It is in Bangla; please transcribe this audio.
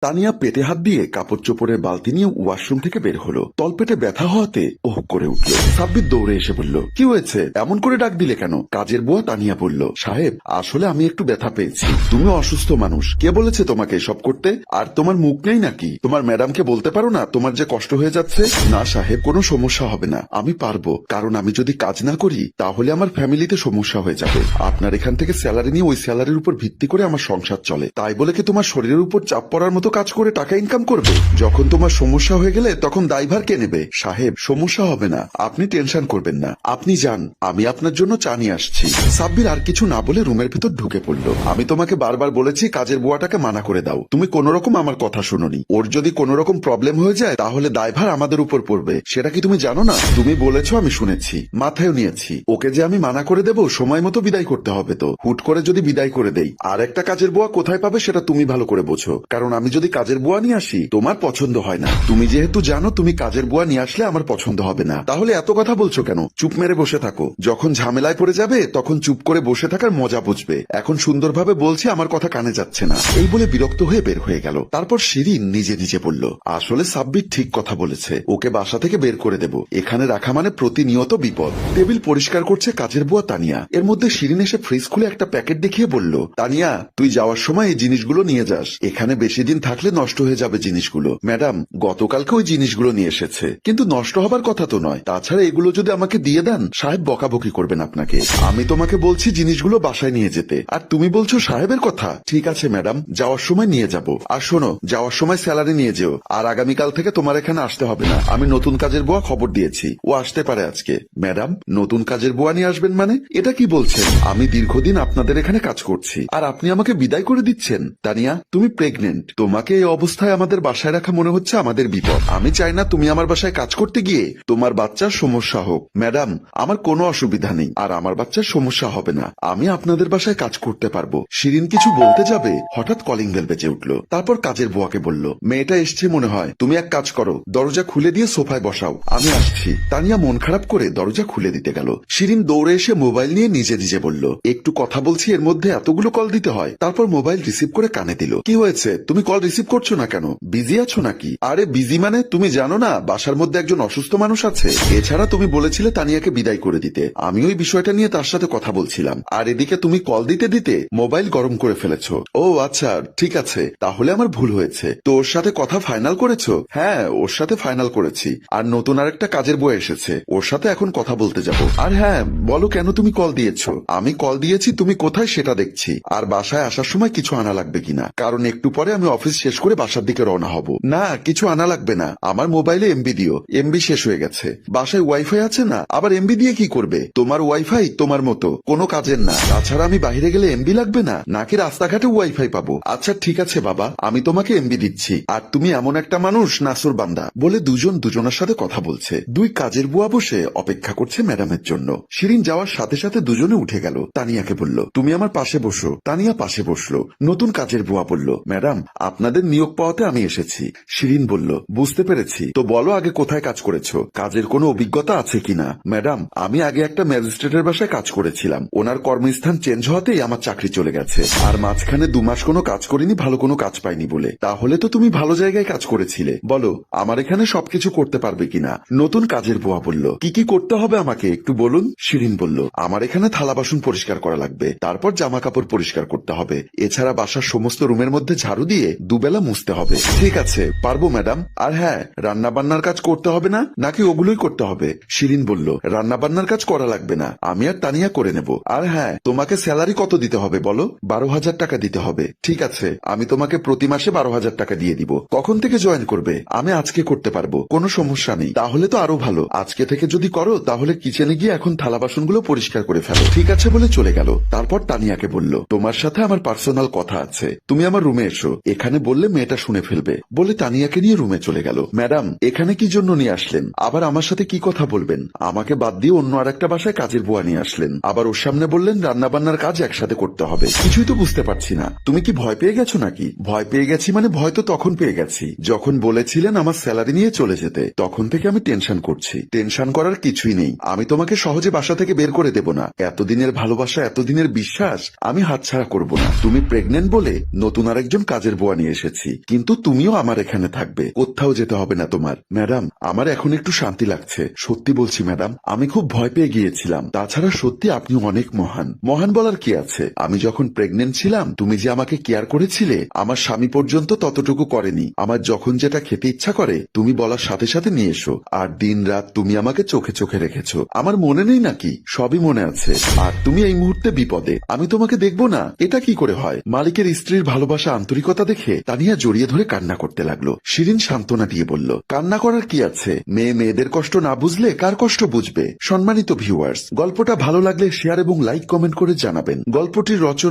তানিয়া পেটে হাত দিয়ে কাপড় চোপড়ের বালতি নিয়ে ওয়াশরুম থেকে বের হলো। তলপেটে ব্যথা হওয়াতে ওহ করে উঠল। সাব্বির দৌড়ে এসে বলল, কি হয়েছে, এমন করে ডাক দিলে কেন? কাজের বুয়া তানিয়া বলল, সাহেব আসলে আমি একটু ব্যথা পেয়েছি। তুমি অসুস্থ মানুষ, কে বলেছে তোমাকে এসব করতে? আর তোমার মুখ নেই নাকি? তোমার ম্যাডামকে বলতে পারো না তোমার যে কষ্ট হয়ে যাচ্ছে? না সাহেব, কোনো সমস্যা হবে না, আমি পারবো। কারণ আমি যদি কাজ না করি তাহলে আমার ফ্যামিলিতে সমস্যা হয়ে যাবে। আপনার এখান থেকে স্যালারি নিয়ে ওই স্যালারির উপর ভিত্তি করে আমার সংসার চলে। তাই বলে কি তোমার শরীরের উপর চাপ পড়ার মতো কাজ করে টাকা ইনকাম করবে? যখন তোমার সমস্যা হয়ে গেলে তখন দায়ভার কে নেবে? সাহেব সমস্যা হবে না, আপনি টেনশন করবেন না, আপনি যান, আমি আপনার জন্য চা নিয়ে আসছি। সাব্বির আর কিছু না বলে রুমের ভিতর ঢুকে পড়ল। আমি তোমাকে বারবার বলেছি কাজের বুয়াটাকে মানা করে দাও, তুমি কোন রকম আমার কথা শুনোনি। ওর যদি কোন রকম প্রবলেম হয়ে যায় তাহলে দায়ভার আমাদের উপর পড়বে, সেটা কি তুমি জানো না? তুমি বলেছো, আমি শুনেছি, মাথায় নিয়েছি। ওকে যে আমি মানা করে দেব সময় মতো বিদায় করতে হবে। তো হুট করে যদি বিদায় করে দেই আর একটা কাজের বুয়া কোথায় পাবে সেটা তুমি ভালো করে বোঝো। কারণ আমি যদি কাজের বুয়া নিয়ে আসি তোমার পছন্দ হয় না। তুমি যেহেতু জানো তুমি কাজের বুয়া নিয়ে আসলে আমার পছন্দ হবে না, তাহলে এত কথা বলছো কেন? চুপ মেরে বসে থাকো, যখন ঝামেলায় পড়ে যাবে তখন চুপ করে বসে থাকার মজা বুঝবে। এখন সুন্দরভাবে বলছি, আমার কথা কানে যাচ্ছে না। এই বলে বিরক্ত হয়ে বের হয়ে গেল। তারপর শিরিন নিজে নিজে বলল, আসলে সাব্বির ঠিক কথা বলেছে, ওকে বাসা থেকে বের করে দেব। এখানে রাখা মানে প্রতিনিয়ত বিপদ। টেবিল পরিষ্কার করছে কাজের বুয়া তানিয়া। এর মধ্যে শিরিন এসে ফ্রিজ খুলে একটা প্যাকেট দেখিয়ে বলল, তানিয়া তুই যাওয়ার সময় এই জিনিসগুলো নিয়ে যাস, এখানে বেশি দিন থাকলে নষ্ট হয়ে যাবে জিনিসগুলো। ম্যাডাম গতকালকে ওই জিনিসগুলো নিয়ে এসেছে, কিন্তু নষ্ট হবার কথা তো নয়। তাছাড়া এগুলো যদি আমাকে দিয়ে দেন সাহেব বকাবকি করবেন আপনাকে। আমি তোমাকে বলছি জিনিসগুলো বাসায় নিয়ে যেতে, আর তুমি বলছো সাহেবের কথা। ঠিক আছে ম্যাডাম, যাওয়ার সময় নিয়ে যাব। আর শোনো, যাওয়ার সময় স্যালারি নিয়ে যেও। আর আগামীকাল থেকে তোমার এখানে আসতে হবে না, আমি নতুন কাজের বুয়া খবর দিয়েছি, ও আসতে পারে আজকে। ম্যাডাম নতুন কাজের বুয়া নিয়ে আসবেন মানে? এটা কি বলছেন? আমি দীর্ঘদিন আপনাদের এখানে কাজ করছি আর আপনি আমাকে বিদায় করে দিচ্ছেন? তানিয়া তুমি প্রেগনেন্ট, তোমাকে এই অবস্থায় আমাদের বাসায় রাখা মনে হচ্ছে আমাদের বিপদ। আমি চাই না তুমি আমার বাসায় কাজ করতে গিয়ে তোমার বাচ্চার সমস্যা হোক। ম্যাডাম আমার কোনো অসুবিধা নেই, আর আমার বাচ্চার সমস্যা হবে না, আমি আপনাদের বাসায় কাজ করতে পারবো। শিরিন কিছু বলতে যাবে হঠাৎ কলিং বেল বেজে উঠল। তারপর কাজের বুয়াকে বলল, মেয়েটা এসছে মনে হয়, তুমি এক কাজ করো, দরজা খুলে দিয়ে সোফায় বসাও, আমি আসছি। তানিয়া মন খারাপ করে দরজা খুলে দিতে গেল। শিরিন দৌড়ে এসে মোবাইল নিয়ে নিজে নিজে বলল, একটু কথা বলছি, এর মধ্যে এতগুলো কল দিতে হয়? তারপর মোবাইল রিসিভ করে কানে দিল। কি হয়েছে, তুমি কল রিসিভ করছো না কেন? বিজি আছো নাকি? আরে বিজি মানে তুমি জানো না বাসার মধ্যে একজন অসুস্থ মানুষ আছে। এছাড়া তুমি বলেছিলে তানিয়াকে বিদায় করে দিতে, আমি ওই বিষয়টা নিয়ে তার সাথে কথা বলছিলাম। আর এদিকে তুমি কল দিতে দিতে মোবাইল গরম করে ফেলেছো। ও আচ্ছা ঠিক আছে, তাহলে আমার ভুল হয়েছে। তো ওর সাথে কথা ফাইনাল করেছো? হ্যাঁ ওর সাথে ফাইনাল করেছি, আর নতুন আরেকটা কাজের বই এসেছে, ওর সাথে এখন কথা বলতে যাব। আর হ্যাঁ বলো কেন তুমি কল দিয়েছো? আমি কল দিয়েছি তুমি কোথায় সেটা দেখছি, আর বাসায় আসার সময় কিছু আনা লাগবে কিনা, কারণ একটু পরে আমি অফিস শেষ করে বাসার দিকে রওনা হব। না কিছু আনা লাগবে না, আমার মোবাইলে এমবি দিও, এমবি শেষ হয়ে গেছে। বাসায় ওয়াইফাই আছে না, আবার এমবি দিয়ে কি করবে? তোমার ওয়াইফাই তোমার মতো কোনো কাজের না। তাছাড়া আমি বাইরে গেলে এমবি লাগবে না নাকি রাস্তাঘাটে ওয়াইফাই পাবো? আচ্ছা ঠিক আছে বাবা, আমি তোমাকে এমবি দিচ্ছি। আর তুমি এমন একটা মানুষ নাসুর বান্দা। বলে দুজন দুজনের সাথে কথা বলছে। দুই কাজের বুয়া বসে অপেক্ষা করছে ম্যাডামের জন্য। শিরিন যাওয়ার সাথে সাথে দুজনে উঠে গেল। তানিয়াকে বলল, তুমি আমার পাশে বসো। তানিয়া পাশে বসলো। নতুন কাজের বুয়া বলল, ম্যাডাম আপনাদের নিয়োগ পাওয়াতে আমি এসেছি। শিরিন বলল, বুঝতে পেরেছি, তো বলো আগে কোথায় কাজ করেছো, কাজের কোনো অভিজ্ঞতা আছে কিনা? ম্যাডাম আমি আগে একটা ম্যাজিস্ট্রেটের বাসায় কাজ করেছিলাম, ওনার কর্মস্থান চেঞ্জ হওয়াতেই আমার চাকরি চলে গেছে। আর মাঝখানে 2 মাস কোনো কাজ করিনি, ভালো কোনো কাজ পাইনি বলে। তাহলে তো তুমি ভালো জায়গায় কাজ করেছিলে, বলো আমার এখানে সবকিছু করতে পারবে কিনা? নতুন কাজের বুয়া বলল, কি কি করতে হবে আমাকে একটু বলুন। শিরিন বলল, আমার এখানে থালা বাসন পরিষ্কার করা লাগবে, তারপর জামা কাপড় পরিষ্কার করতে হবে, এছাড়া বাসার সমস্ত রুমের মধ্যে ঝাড়ু দিয়ে দুবেলা মুছতে হবে। ঠিক আছে পারবো ম্যাডাম। আর হ্যাঁ রান্না বান্নার কাজ করতে হবে না নাকি ওগুলোই করতে হবে? শিরিন বলল, রান্না বান্নার কাজ করা লাগবে না, আমি আর তানিয়া করে নেব। আর হ্যাঁ তোমাকে স্যালারি কত দিতে হবে বলো? 12,000 টাকা দিতে হবে। ঠিক আছে, আমি তোমাকে প্রতি মাসে 12,000 টাকা দিয়ে দিব। কখন থেকে জয়েন করবে? আমি আজকে করতে পারবো, কোনো সমস্যা নেই। তাহলে তো আরো ভালো, আজকে থেকে যদি করো তাহলে কিচেনে গিয়ে এখন থালা বাসনগুলো পরিষ্কার করে ফেলো। ঠিক আছে বলে চলে গেল। তারপর তানিয়াকে বলল, তোমার সাথে আমার পার্সোনাল কথা আছে, তুমি আমার রুমে এসো, এখানে বললে মেয়েটা শুনে ফেলবে। বলে তানিয়াকে নিয়ে রুমে চলে গেল। ম্যাডাম এখানে কি জন্য নিয়ে আসলেন? আবার আমার সাথে কি কথা বলবেন? আমাকে বাদ দিয়ে অন্য আরেকটা বাসায় কাজের বুয়া নিয়ে আসলেন, আবার ওর সামনে বললেন রান্না বান্নার কাজ একসাথে করতে হবে। কিছুই তো বুঝতে পারছি না, তুমি কি ভয় পেয়ে গেছো নাকি? ভয় পেয়ে গেছি মানে ভয় তো তখন পেয়ে গেছি যখন বলেছিলেন আমার স্যালারি নিয়ে চলে যেতে, তখন থেকে আমি টেনশন করছি। টেনশন করার কিছুই নেই, আমি তোমাকে সহজে বাসা থেকে বের করে দেব না। এতদিনের ভালোবাসা, এতদিনের বিশ্বাস আমি হাতছাড়া করব না। তুমি প্রেগনেন্ট বলে নতুন আরেকজন কাজের বুয়া নিয়ে নিয়ে এসেছি, কিন্তু তুমিও আমার এখানে থাকবে, কোথাও যেতে হবে না তোমার। ম্যাডাম, আমার এখন একটু শান্তি লাগছে, সত্যি বলছি ম্যাডাম, আমি খুব ভয় পেয়ে গিয়েছিলাম। তাছাড়া সত্যি আপনি অনেক মহান। মহান বলার কি আছে, আমি যখন প্রেগনেন্ট ছিলাম তুমি যে আমাকে কেয়ার করেছিলে, আমার স্বামী পর্যন্ত ততটুকু করেনি। আমার যখন যেটা খেতে ইচ্ছা করে তুমি বলার সাথে সাথে নিয়ে এসো, আর দিন রাত তুমি আমাকে চোখে চোখে রেখেছো। আমার মনে নেই নাকি? সবই মনে আছে। আর তুমি এই মুহূর্তে বিপদে, আমি তোমাকে দেখবো না, এটা কি করে হয়? মালিকের স্ত্রীর ভালোবাসা আন্তরিকতা দেখে তানিয়া জড়িয়ে ধরে কান্না করতে লাগলো। শিরিন সান্ত্বনা দিয়ে বলল, কান্না করার কি আছে, মেয়ে মেয়েদের কষ্ট না বুঝলে কার কষ্ট বুঝবে? সম্মানিত ভিউয়ার্স, গল্পটা ভালো লাগলে শেয়ার এবং লাইক কমেন্ট করে জানাবেন। গল্পটির রচনা